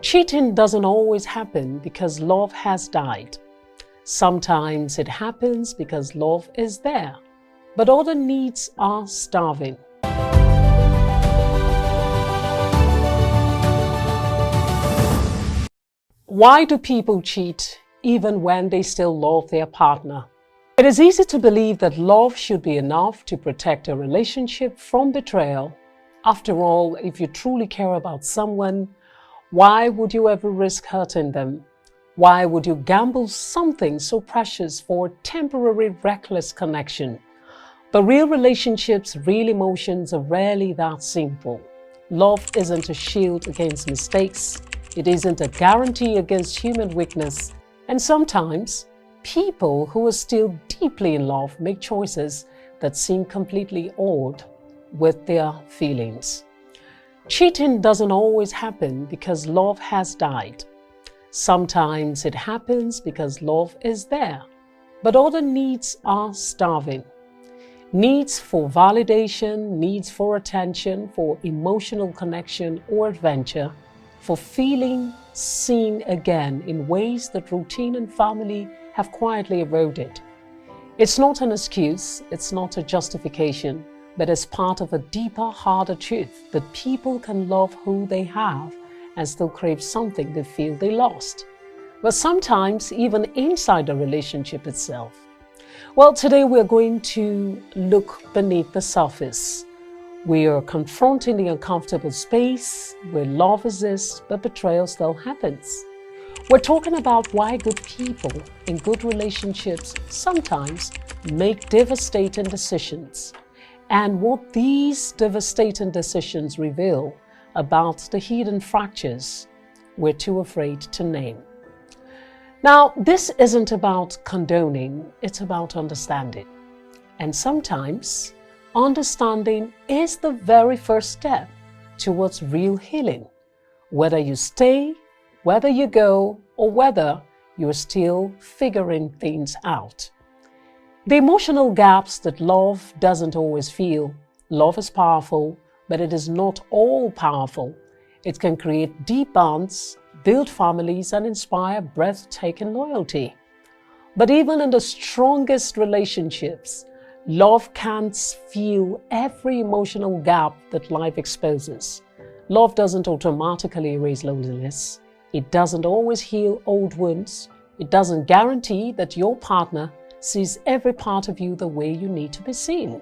Cheating doesn't always happen because love has died. Sometimes it happens because love is there, but other needs are starving. Why do people cheat even when they still love their partner? It is easy to believe that love should be enough to protect a relationship from betrayal. After all, if you truly care about someone, why would you ever risk hurting them? Why would you gamble something so precious for a temporary reckless connection? But real relationships, real emotions are rarely that simple. Love isn't a shield against mistakes. It isn't a guarantee against human weakness. And sometimes, people who are still deeply in love make choices that seem completely odd with their feelings. Cheating doesn't always happen because love has died. Sometimes it happens because love is there, but other needs are starving. Needs for validation, needs for attention, for emotional connection or adventure, for feeling seen again in ways that routine and family have quietly eroded. It's not an excuse, it's not a justification, but as part of a deeper, harder truth that people can love who they have and still crave something they feel they lost. But sometimes even inside the relationship itself. Well, today we're going to look beneath the surface. We are confronting the uncomfortable space where love exists but betrayal still happens. We're talking about why good people in good relationships sometimes make devastating decisions, and what these devastating decisions reveal about the hidden fractures we're too afraid to name. Now, this isn't about condoning, it's about understanding. And sometimes, understanding is the very first step towards real healing. Whether you stay, whether you go, or whether you're still figuring things out. The emotional gaps that love doesn't always feel. Love is powerful, but it is not all powerful. It can create deep bonds, build families, and inspire breathtaking loyalty. But even in the strongest relationships, love can't fill every emotional gap that life exposes. Love doesn't automatically erase loneliness. It doesn't always heal old wounds. It doesn't guarantee that your partner sees every part of you the way you need to be seen.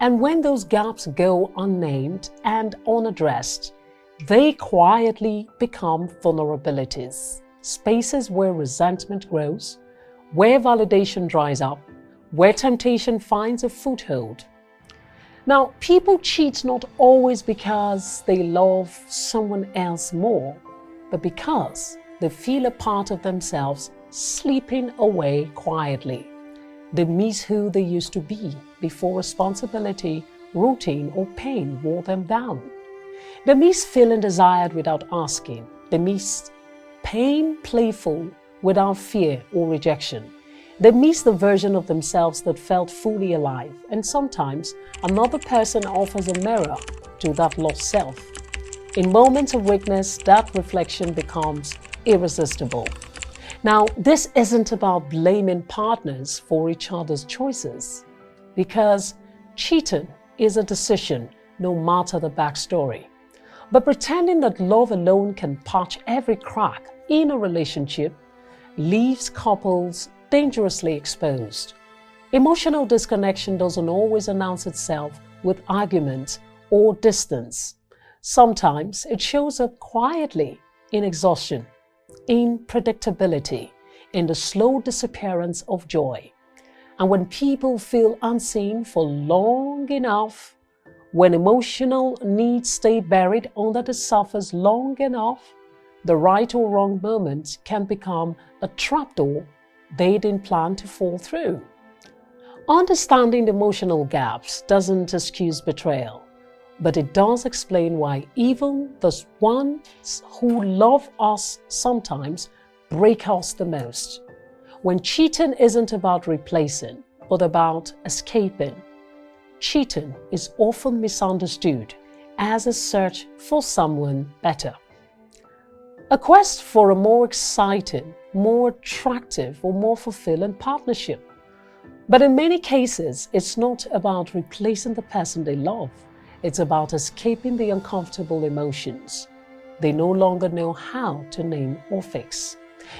And when those gaps go unnamed and unaddressed, they quietly become vulnerabilities, spaces where resentment grows, where validation dries up, where temptation finds a foothold. Now, people cheat not always because they love someone else more, but because they feel a part of themselves slipping away quietly. They miss who they used to be before responsibility, routine, or pain wore them down. They miss feeling desired without asking. They miss pain playful without fear or rejection. They miss the version of themselves that felt fully alive. And sometimes another person offers a mirror to that lost self. In moments of weakness, that reflection becomes irresistible. Now, this isn't about blaming partners for each other's choices, because cheating is a decision no matter the backstory. But pretending that love alone can patch every crack in a relationship leaves couples dangerously exposed. Emotional disconnection doesn't always announce itself with arguments or distance. Sometimes it shows up quietly in exhaustion, in predictability, in the slow disappearance of joy. And when people feel unseen for long enough, when emotional needs stay buried under the surface long enough, the right or wrong moment can become a trapdoor they didn't plan to fall through. Understanding the emotional gaps doesn't excuse betrayal, but it does explain why even the ones who love us sometimes break us the most. When cheating isn't about replacing, but about escaping, cheating is often misunderstood as a search for someone better. A quest for a more exciting, more attractive, or more fulfilling partnership. But in many cases, it's not about replacing the person they love. It's about escaping the uncomfortable emotions they no longer know how to name or fix.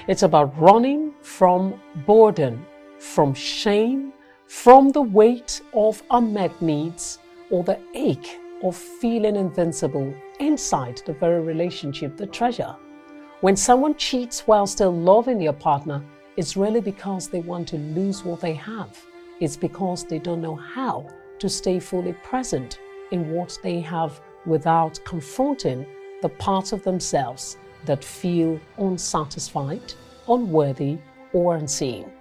It's about running from boredom, from shame, from the weight of unmet needs, or the ache of feeling invincible inside the very relationship they treasure. When someone cheats while still loving their partner, it's really because they want to lose what they have. It's because they don't know how to stay fully present in what they have without confronting the parts of themselves that feel unsatisfied, unworthy, or unseen.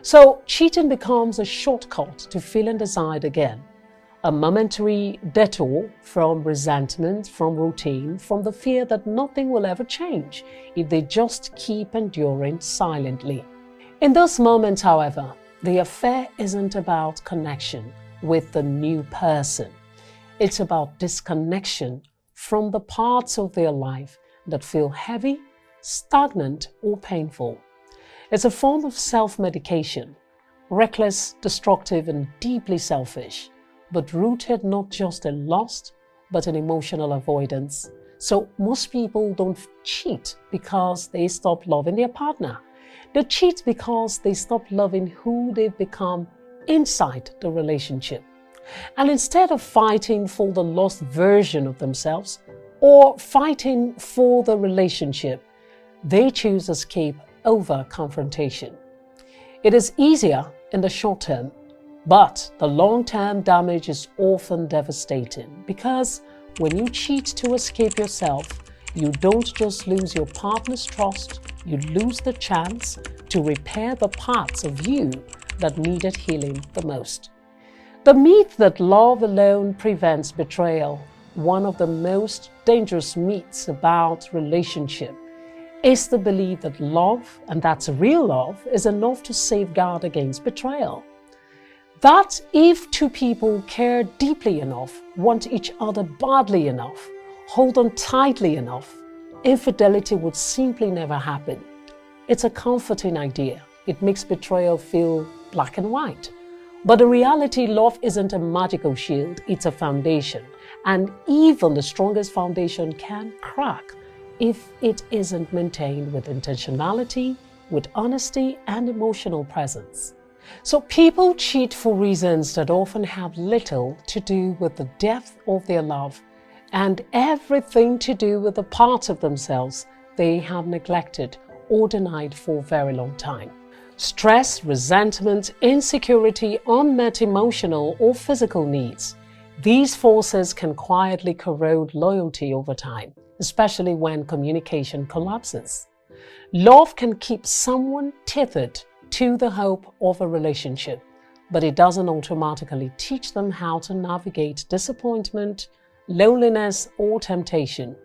So cheating becomes a shortcut to feeling desired again, a momentary detour from resentment, from routine, from the fear that nothing will ever change if they just keep enduring silently. In those moments, however, the affair isn't about connection with the new person. It's about disconnection from the parts of their life that feel heavy, stagnant, or painful. It's a form of self-medication, reckless, destructive, and deeply selfish, but rooted not just in lust, but in emotional avoidance. So most people don't cheat because they stop loving their partner. They cheat because they stop loving who they've become inside the relationship. And instead of fighting for the lost version of themselves or fighting for the relationship, they choose escape over confrontation. It is easier in the short term, but the long-term damage is often devastating because when you cheat to escape yourself, you don't just lose your partner's trust, you lose the chance to repair the parts of you that needed healing the most. The myth that love alone prevents betrayal, one of the most dangerous myths about relationship, is the belief that love, and that's real love, is enough to safeguard against betrayal. That if two people care deeply enough, want each other badly enough, hold on tightly enough, infidelity would simply never happen. It's a comforting idea. It makes betrayal feel black and white. But in reality, love isn't a magical shield, it's a foundation. And even the strongest foundation can crack if it isn't maintained with intentionality, with honesty, and emotional presence. So people cheat for reasons that often have little to do with the depth of their love and everything to do with the parts of themselves they have neglected or denied for a very long time. Stress, resentment, insecurity, unmet emotional or physical needs. These forces can quietly corrode loyalty over time, especially when communication collapses. Love can keep someone tethered to the hope of a relationship, but it doesn't automatically teach them how to navigate disappointment, loneliness, or temptation.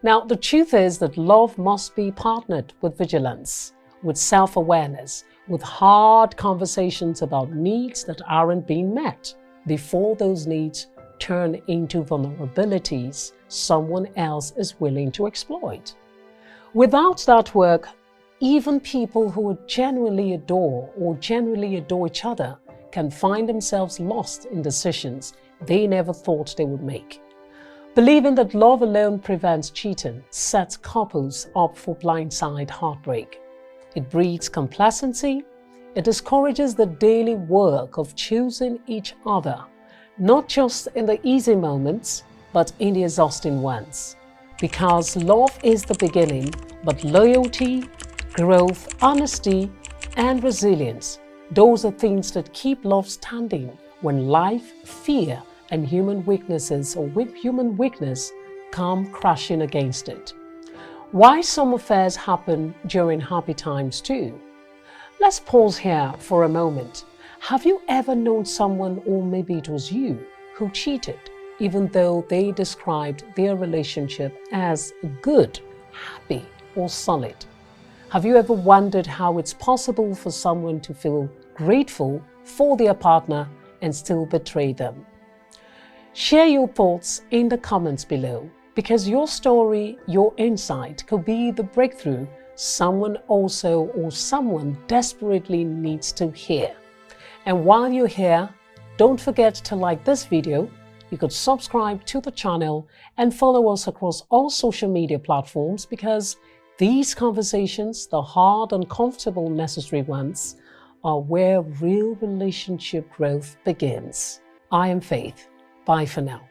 Now, the truth is that love must be partnered with vigilance, with self-awareness, with hard conversations about needs that aren't being met before those needs turn into vulnerabilities someone else is willing to exploit. Without that work, even people who genuinely adore each other can find themselves lost in decisions they never thought they would make. Believing that love alone prevents cheating sets couples up for blindside heartbreak. It breeds complacency. It discourages the daily work of choosing each other, not just in the easy moments, but in the exhausting ones. Because love is the beginning, but loyalty, growth, honesty, and resilience, those are things that keep love standing when life, fear, and human weaknesses or human weakness come crashing against it. Why some affairs happen during happy times too? Let's pause here for a moment. Have you ever known someone, or maybe it was you, who cheated, even though they described their relationship as good, happy, or solid? Have you ever wondered how it's possible for someone to feel grateful for their partner and still betray them? Share your thoughts in the comments below. Because your story, your insight could be the breakthrough someone desperately needs to hear. And while you're here, don't forget to like this video. You could subscribe to the channel and follow us across all social media platforms, because these conversations, the hard, uncomfortable, necessary ones, are where real relationship growth begins. I am Faith. Bye for now.